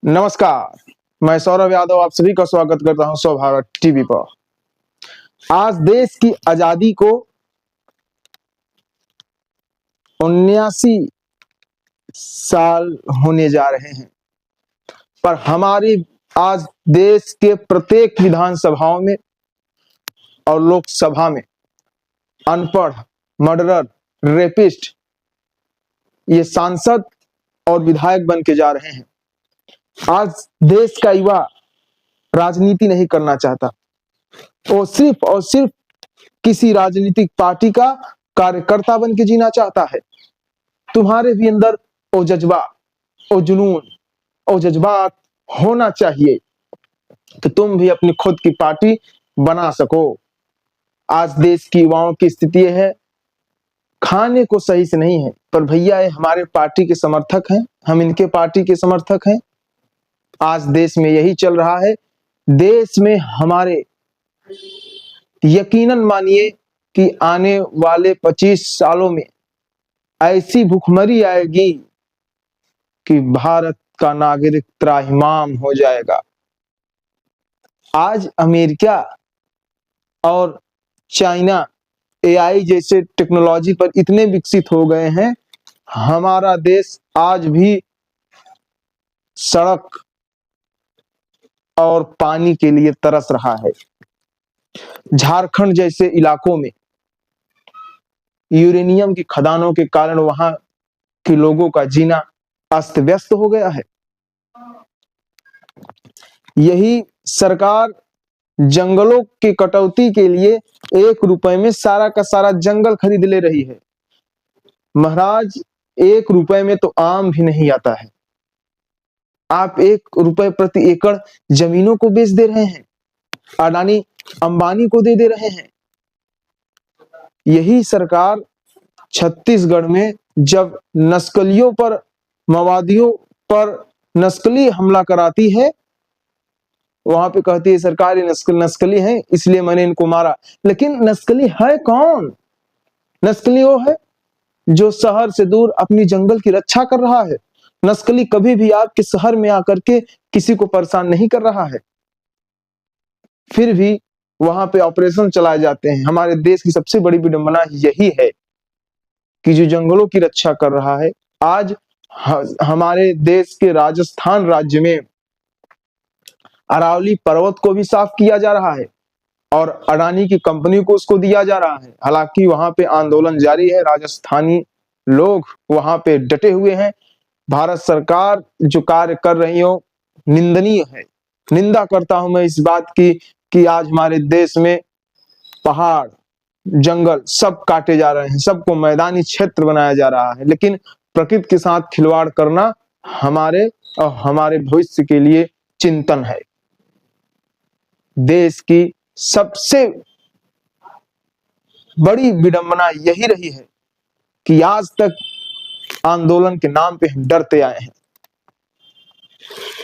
नमस्कार। मैं सौरभ यादव आप सभी का स्वागत करता हूं स्व भारत टीवी पर। आज देश की आजादी को 79 साल होने जा रहे हैं, पर हमारी आज देश के प्रत्येक विधानसभाओं में और लोकसभा में अनपढ़, मर्डरर, रेपिस्ट ये सांसद और विधायक बन के जा रहे हैं। आज देश का युवा राजनीति नहीं करना चाहता, वो सिर्फ और सिर्फ किसी राजनीतिक पार्टी का कार्यकर्ता बन के जीना चाहता है। तुम्हारे भी अंदर वो जज्बा, वो जुनून, वो जज्बात होना चाहिए कि तुम भी अपनी खुद की पार्टी बना सको। आज देश की युवाओं की स्थिति है, खाने को सही से नहीं है, पर भैया ये हमारे पार्टी के समर्थक हैं, हम इनके पार्टी के समर्थक हैं। आज देश में यही चल रहा है। देश में हमारे यकीनन मानिए कि आने वाले 25 सालों में ऐसी भूखमरी आएगी कि भारत का नागरिक त्राहिमाम हो जाएगा। आज अमेरिका और चाइना एआई जैसे टेक्नोलॉजी पर इतने विकसित हो गए हैं, हमारा देश आज भी सड़क और पानी के लिए तरस रहा है। झारखंड जैसे इलाकों में यूरेनियम की खदानों के कारण वहां के लोगों का जीना अस्त व्यस्त हो गया है। यही सरकार जंगलों की कटौती के लिए 1 रुपए में सारा का सारा जंगल खरीद ले रही है। महाराज, 1 रुपए में तो आम भी नहीं आता है, आप 1 रुपए प्रति एकड़ जमीनों को बेच दे रहे हैं, अडानी अंबानी को दे रहे हैं। यही सरकार छत्तीसगढ़ में जब नक्सलियों पर, माओवादियों पर नक्सली हमला कराती है, वहां पे कहती है सरकार ये नक्सली है इसलिए मैंने इनको मारा। लेकिन नक्सली है कौन? नक्सली वो है जो शहर से दूर अपनी जंगल की रक्षा कर रहा है। नक्सली कभी भी आपके शहर में आकर के किसी को परेशान नहीं कर रहा है, फिर भी वहां पे ऑपरेशन चलाए जाते हैं। हमारे देश की सबसे बड़ी विडंबना यही है कि जो जंगलों की रक्षा कर रहा है, आज हमारे देश के राजस्थान राज्य में अरावली पर्वत को भी साफ किया जा रहा है और अडानी की कंपनी को उसको दिया जा रहा है। हालांकि वहां पे आंदोलन जारी है, राजस्थानी लोग वहां पे डटे हुए हैं। भारत सरकार जो कार्य कर रही हो निंदनीय है। निंदा करता हूं मैं इस बात की कि आज हमारे देश में पहाड़, जंगल सब काटे जा रहे हैं, सबको मैदानी क्षेत्र बनाया जा रहा है, लेकिन प्रकृति के साथ खिलवाड़ करना हमारे और हमारे भविष्य के लिए चिंतन है। देश की सबसे बड़ी विडंबना यही रही है कि आज तक आंदोलन के नाम पे हम डरते आए हैं।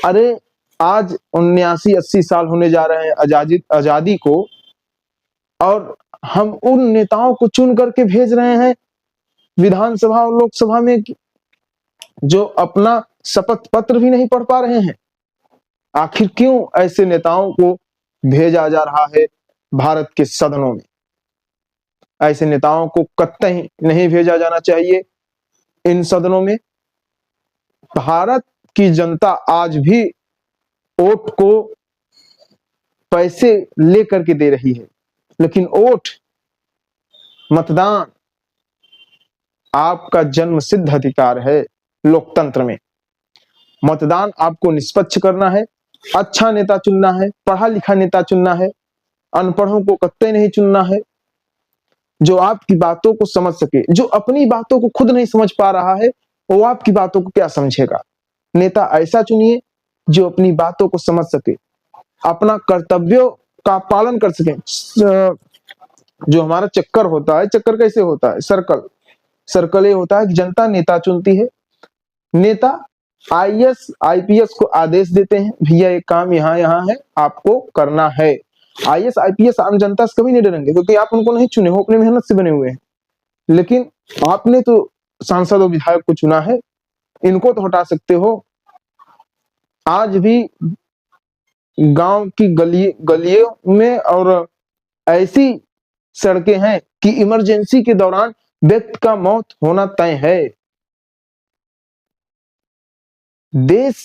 अरे आज 79-80 साल होने जा रहे हैं आजादी को, और हम उन नेताओं को चुन करके भेज रहे हैं विधानसभा और लोकसभा में जो अपना शपथ पत्र भी नहीं पढ़ पा रहे हैं। आखिर क्यों ऐसे नेताओं को भेजा जा रहा है भारत के सदनों में? ऐसे नेताओं को कतई नहीं भेजा जाना चाहिए इन सदनों में। भारत की जनता आज भी वोट को पैसे लेकर के दे रही है, लेकिन वोट, मतदान आपका जन्म सिद्ध अधिकार है। लोकतंत्र में मतदान आपको निष्पक्ष करना है, अच्छा नेता चुनना है, पढ़ा लिखा नेता चुनना है, अनपढ़ों को कतई नहीं चुनना है, जो आपकी बातों को समझ सके। जो अपनी बातों को खुद नहीं समझ पा रहा है वो आपकी बातों को क्या समझेगा? नेता ऐसा चुनिए जो अपनी बातों को समझ सके, अपना कर्तव्यों का पालन कर सके। जो हमारा चक्कर होता है, चक्कर कैसे होता है? सर्कल ये होता है कि जनता नेता चुनती है, नेता आईएएस आईपीएस को आदेश देते हैं, भैया ये काम यहाँ यहाँ है, आपको करना है। आईएएस आईपीएस आम जनता से कभी नहीं डरेंगे, क्योंकि आप उनको नहीं चुने हो, अपनी मेहनत से बने हुए हैं। लेकिन आपने तो सांसद और विधायक को चुना है, इनको तो हटा सकते हो। आज भी गांव की गलियों में और ऐसी सड़कें हैं कि इमरजेंसी के दौरान व्यक्ति का मौत होना तय है। देश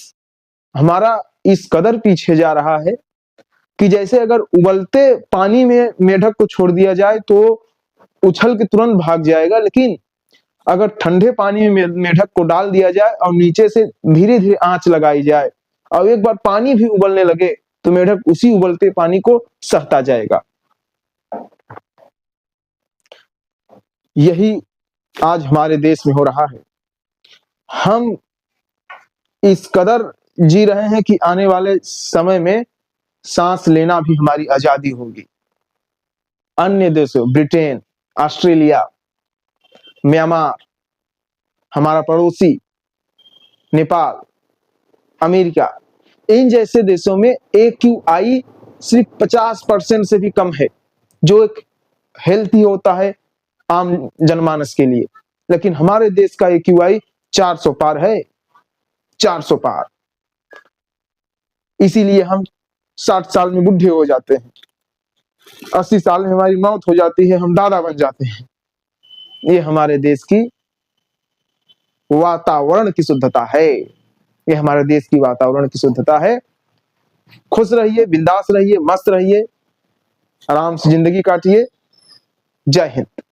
हमारा इस कदर पीछे जा रहा है कि जैसे अगर उबलते पानी में मेढक को छोड़ दिया जाए तो उछल के तुरंत भाग जाएगा, लेकिन अगर ठंडे पानी में मेढक को डाल दिया जाए और नीचे से धीरे धीरे आंच लगाई जाए और एक बार पानी भी उबलने लगे तो मेढक उसी उबलते पानी को सहता जाएगा। यही आज हमारे देश में हो रहा है। हम इस कदर जी रहे हैं कि आने वाले समय में सांस लेना भी हमारी आजादी होगी। अन्य देशों, ब्रिटेन, ऑस्ट्रेलिया, म्यांमार, हमारा पड़ोसी नेपाल, अमेरिका, इन जैसे देशों में AQI सिर्फ 50% से भी कम है, जो एक हेल्थी होता है आम जनमानस के लिए। लेकिन हमारे देश का AQI 400 पार है, 400 पार। इसीलिए हम 60 साल में बुढ़े हो जाते हैं, 80 साल में हमारी मौत हो जाती है, हम दादा बन जाते हैं। ये हमारे देश की वातावरण की शुद्धता है, ये हमारे देश की वातावरण की शुद्धता है। खुश रहिए, बिंदास रहिए, मस्त रहिए, आराम से जिंदगी काटिए। जय हिंद।